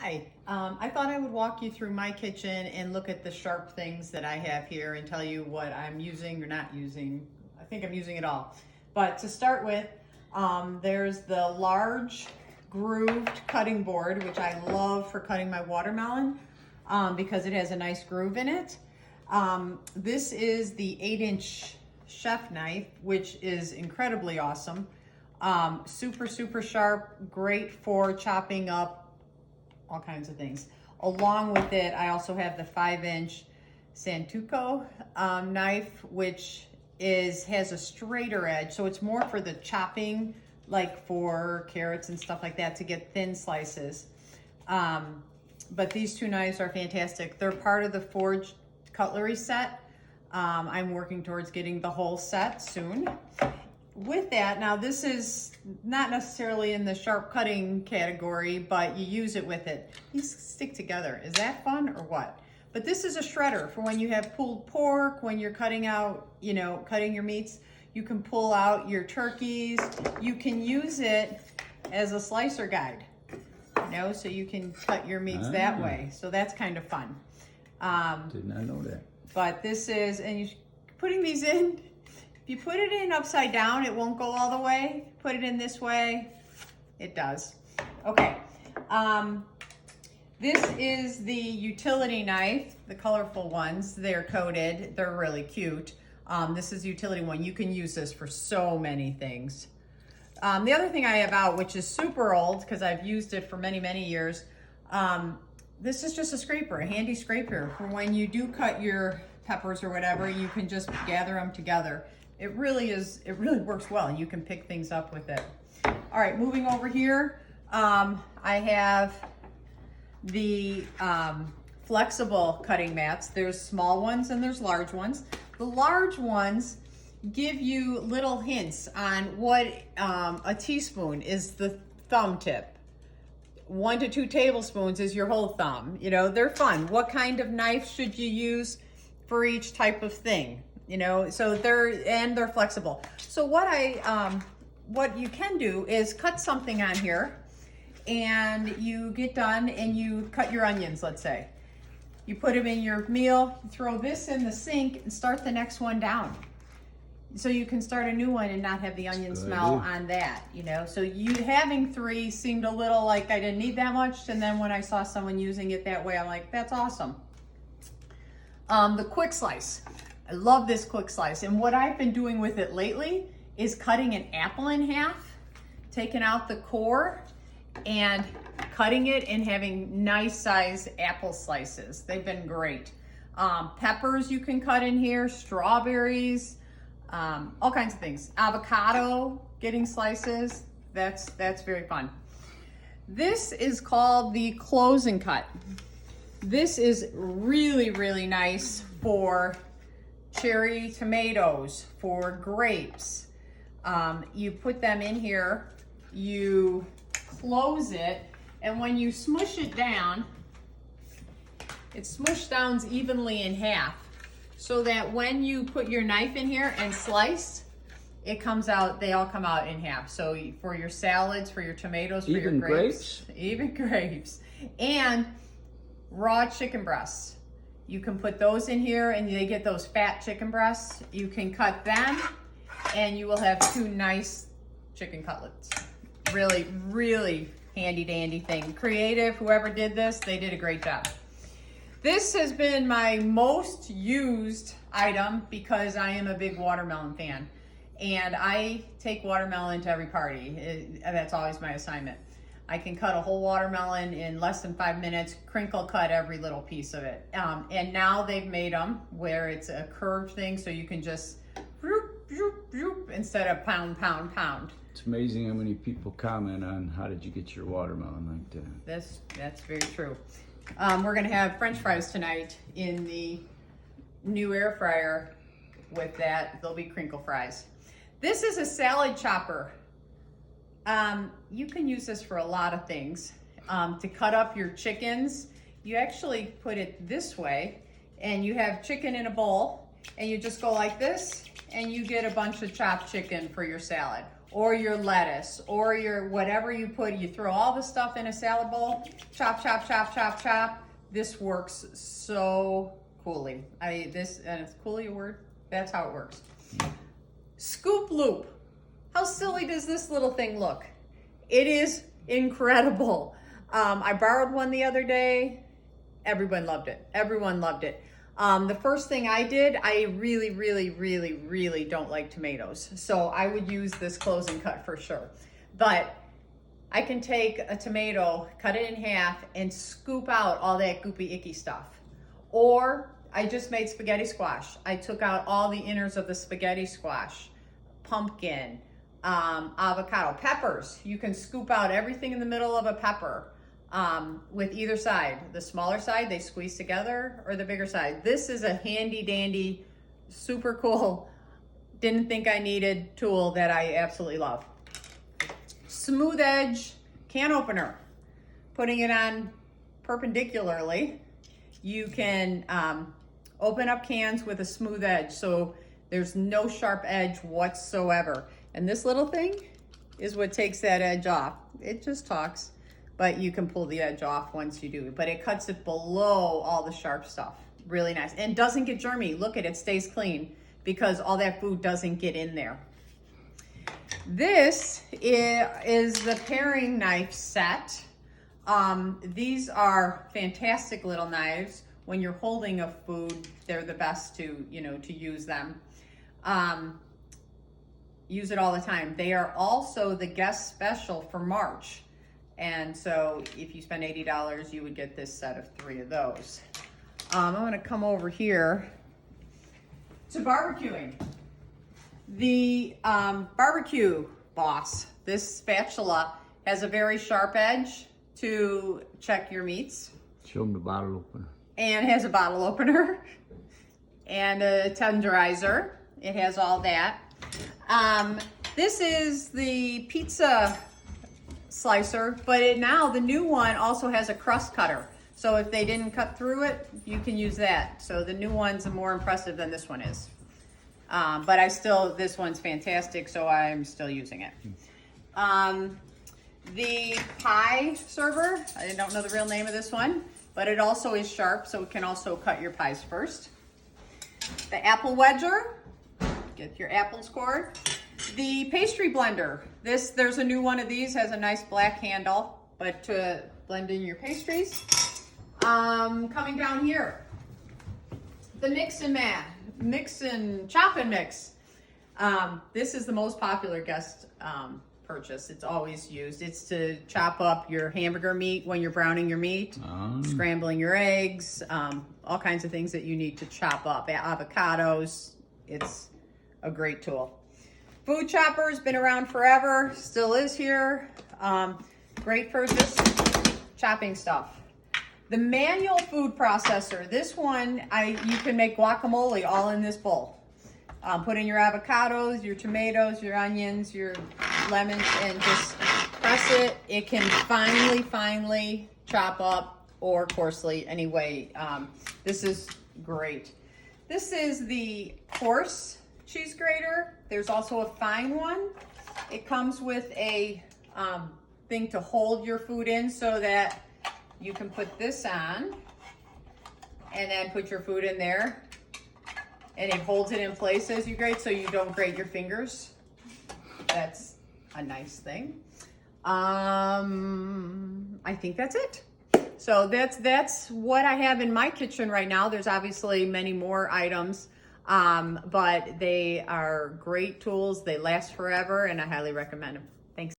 Hi, I thought I would walk you through my kitchen and look at the sharp things that I have here and tell you what I'm using or not using. I think I'm using it all. But to start with, there's the large grooved cutting board, which I love for cutting my watermelon because it has a nice groove in it. This is the 8-inch chef knife, which is incredibly awesome. Super sharp, great for chopping up all kinds of things. Along with it, I also have the 5-inch Santoku knife, which has a straighter edge, so it's more for the chopping, like for carrots and stuff like that, to get thin slices. But these two knives are fantastic. They're part of the Forged cutlery set. I'm working towards getting the whole set soon. With that, now this is not necessarily in the sharp cutting category, but you use it with it. These stick together. Is that fun or what? But this is a shredder for when you have pulled pork, when you're cutting out, cutting your meats. You can pull out your turkeys. You can use it as a slicer guide, so you can cut your meats that way. So that's kind of fun. Did not know that. But this is, and you're putting these in. If you put it in upside down, it won't go all the way. Put it in this way, it does. Okay, this is the utility knife, the colorful ones. They're coated, they're really cute. This is the utility one. You can use this for so many things. The other thing I have out, which is super old because I've used it for many years, this is just a scraper, a handy scraper for when you do cut your peppers or whatever. You can just gather them together. It really works well, and you can pick things up with it. All right, moving over here, I have the flexible cutting mats. There's small ones and there's large ones. The large ones give you little hints on what a teaspoon is the thumb tip. 1 to 2 tablespoons is your whole thumb. They're fun. What kind of knife should you use for each type of thing? So they're flexible. So what you can do is cut something on here, and you get done and you cut your onions, let's say. You put them in your meal, you throw this in the sink and start the next one down. So you can start a new one and not have the onion smell on that, So you having 3 seemed a little like I didn't need that much, and then when I saw someone using it that way, I'm like, that's awesome. The quick slice. I love this quick slice, and what I've been doing with it lately is cutting an apple in half, taking out the core, and cutting it and having nice size apple slices. They've been great. Peppers you can cut in here, strawberries, all kinds of things. Avocado, getting slices, that's very fun. This is called the close and cut. This is really nice for cherry tomatoes, for grapes. You put them in here, you close it, and when you smush it down, it smushed down evenly in half, so that when you put your knife in here and slice, it comes out, they all come out in half. So for your salads, for your tomatoes, for your grapes. Even grapes. And raw chicken breasts. You can put those in here, and they get those fat chicken breasts. You can cut them, and you will have 2 nice chicken cutlets. Really handy dandy thing. Creative, whoever did this, they did a great job. This has been my most used item because I am a big watermelon fan, and I take watermelon to every party. That's always my assignment. I can cut a whole watermelon in less than 5 minutes, crinkle cut every little piece of it. And now they've made them where it's a curved thing, so you can just instead of pound. It's amazing how many people comment on how did you get your watermelon like that. That's very true. We're gonna have French fries tonight in the new air fryer with that. They'll be crinkle fries. This is a salad chopper. You can use this for a lot of things. To cut up your chickens, you actually put it this way, and you have chicken in a bowl, and you just go like this, and you get a bunch of chopped chicken for your salad. or your lettuce, or your whatever you put, you throw all the stuff in a salad bowl, chop, chop, chop, chop, chop. This works so coolly. And it's coolly a word? That's how it works. Scoop loop. How silly does this little thing look? It is incredible. I borrowed one the other day. Everyone loved it. Everyone loved it. The first thing I did, I really, really, really, really don't like tomatoes. So I would use this close and cut for sure. But I can take a tomato, cut it in half, and scoop out all that goopy, icky stuff. Or I just made spaghetti squash. I took out all the innards of the spaghetti squash, pumpkin, avocado, peppers. You can scoop out everything in the middle of a pepper. With either side. The smaller side, they squeeze together, or the bigger side. This is a handy dandy, super cool, didn't think I needed tool that I absolutely love. Smooth edge can opener. Putting it on perpendicularly, you can open up cans with a smooth edge, so there's no sharp edge whatsoever. And this little thing is what takes that edge off. It just talks. But you can pull the edge off once you do. But it cuts it below all the sharp stuff. Really nice. And doesn't get germy. Look at it, stays clean because all that food doesn't get in there. This is the paring knife set. These are fantastic little knives. When you're holding a food, they're the best to use them. Use it all the time. They are also the guest special for March. And so if you spend $80, you would get this set of 3 of those. I'm gonna come over here to barbecuing. The barbecue boss, this spatula has a very sharp edge to check your meats. Show them the bottle opener. And has a bottle opener and a tenderizer. It has all that. This is the pizza slicer, but now the new one also has a crust cutter. So if they didn't cut through it, you can use that. So the new one's more impressive than this one is. But this one's fantastic, so I'm still using it. The pie server, I don't know the real name of this one, but it also is sharp, so it can also cut your pies first. The apple wedger, get your apples cored. The pastry blender, there's a new one of these, has a nice black handle, but to blend in your pastries. Coming down here, the mix and chop and mix. This is the most popular guest purchase. It's always used. It's to chop up your hamburger meat when you're browning your meat, scrambling your eggs, all kinds of things that you need to chop up. Avocados, it's a great tool. Food chopper's been around forever, still is here. Great for just chopping stuff. The manual food processor, this one, you can make guacamole all in this bowl. Put in your avocados, your tomatoes, your onions, your lemons, and just press it. It can finely chop up or coarsely, anyway. This is great. This is the coarse cheese grater. There's also a fine one. It comes with a thing to hold your food in so that you can put this on and then put your food in there. And it holds it in place as you grate so you don't grate your fingers. That's a nice thing. I think that's it. So that's what I have in my kitchen right now. There's obviously many more items, but they are great tools. They last forever, and I highly recommend them.